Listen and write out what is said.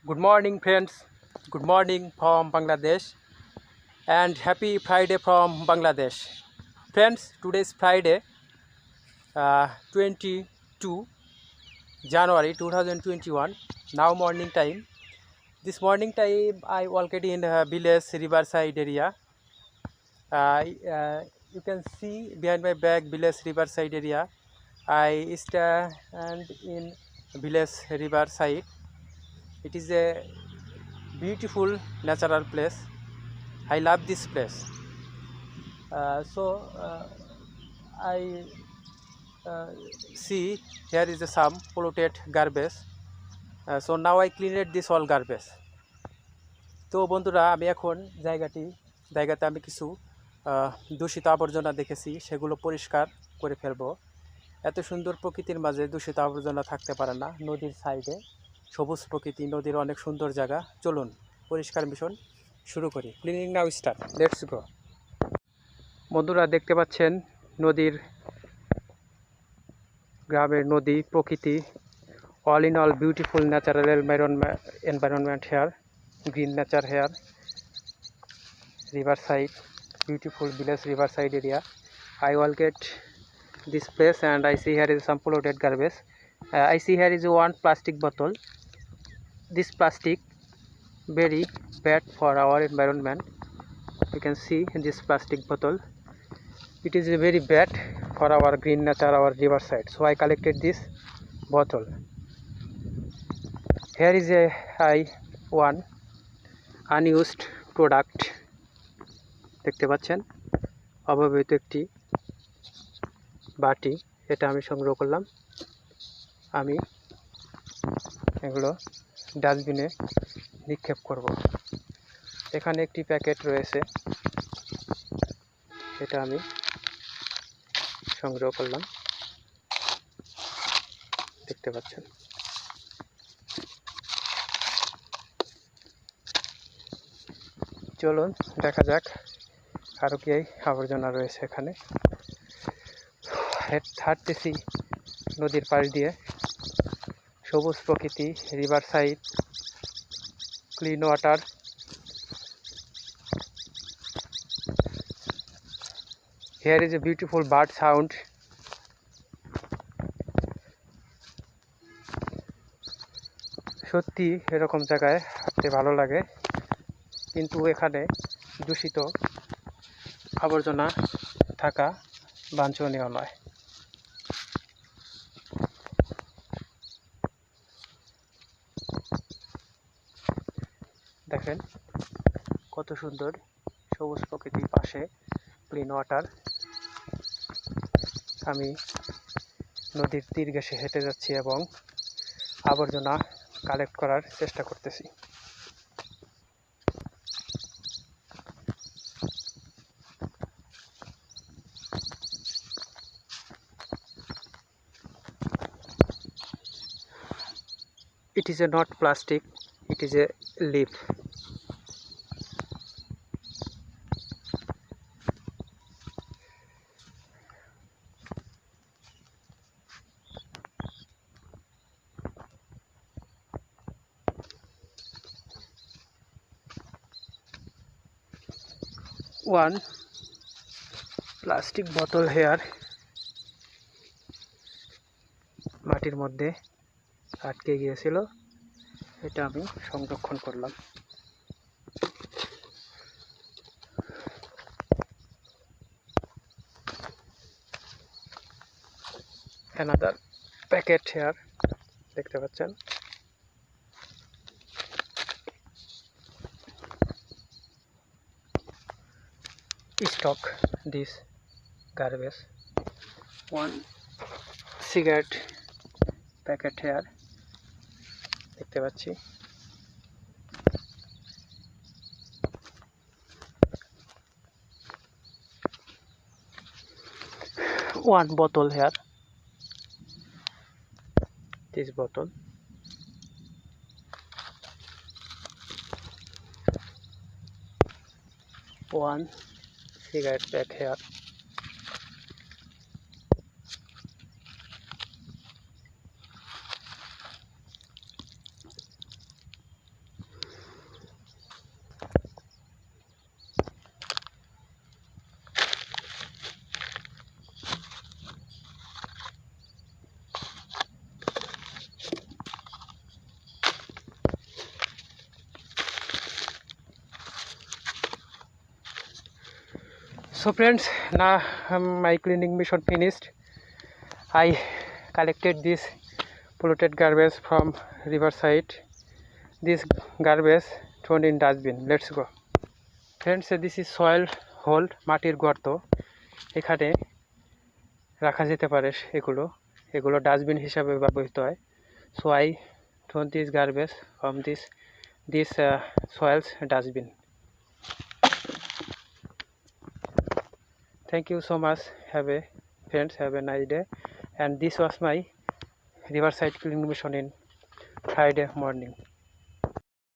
Good morning, friends. Good morning from Bangladesh and happy Friday from Bangladesh. Friends, today is Friday, 22 January 2021. Now morning time. This morning time I walked in village riverside area. You can see behind my back village riverside area. I stand in village riverside. It is a beautiful natural place. I love this place. So I uh, see here is some polluted garbage. So now I cleaned this all garbage. তো বন্ধুরা আমি এখন জায়গাতে আমি কিছু দূষিত আবর্জনা দেখেছি, সেগুলো পরিষ্কার করে ফেলবো। এত সুন্দর প্রকৃতির মাঝে দূষিত আবর্জনা থাকতে পারে না। নদীর সাইডে সবুজ প্রকৃতি, নদীর অনেক সুন্দর জায়গা। চলুন পরিষ্কার মিশন শুরু করি। Cleaning now start, let's go. বন্ধুরা দেখতে পাচ্ছেন নদীর, গ্রামের নদী, প্রকৃতি, all in all beautiful natural environment here, green nature here, riverside, beautiful village riverside area. I will get this place and I see here is some polluted garbage. I see here is one plastic bottle. This plastic very bad for our environment. You can see this plastic bottle. It is very bad for our green nature, our riverside. So I collected this bottle. Here is one unused product. দেখতে পাচ্ছেন অব্যবহৃত একটি বাটি, এটা আমি সংগ্রহ করলাম। আমি এগুলো ডাস্টবিনে নিক্ষেপ করব। এখানে একটি প্যাকেট রয়েছে, এটা আমি সংগ্রহ করলাম, দেখতে পাচ্ছেন। চলুন দেখা যাক আরও কি আবর্জনা রয়েছে এখানে। হাঁটতেছি নদীর পাশ দিয়ে, সবুজ প্রকৃতি, river side, clean water. Here is a beautiful bird sound. সত্যি এরকম জায়গায় হাঁটতে ভালো লাগে, কিন্তু এখানে দূষিত আবর্জনা থাকা বাঞ্ছনীয় নয়। দেখেন কত সুন্দর সবুজ প্রকৃতির পাশে ক্লিন ওয়াটার। আমি নদীর তীর ঘেঁষে হেঁটে যাচ্ছি এবং আবর্জনা কালেক্ট করার চেষ্টা করতেছি। It is not plastic, it is a leaf. One plastic bottle here, মাটির মধ্যে আটকে গিয়েছিল, এটা আমি সংরক্ষণ করলাম। Another packet here, দেখতে পাচ্ছেন। Stock this garbage. One cigarette packet here, দেখতে পাচ্ছি। One bottle here, this bottle. One cigarette pack here. So friends, now my cleaning mission finished. I collected this polluted garbage from riverside. This garbage thrown in dustbin. Let's go. Friends, this is soil hole, মাটির গর্ত। এখানে রাখা যেতে পারে এগুলো dustbin হিসাবে ব্যবহৃত হয়। So I thrown this garbage from this soils dustbin. Thank you so much. Friends, have a nice day. And this was my riverside cleaning mission in Friday morning.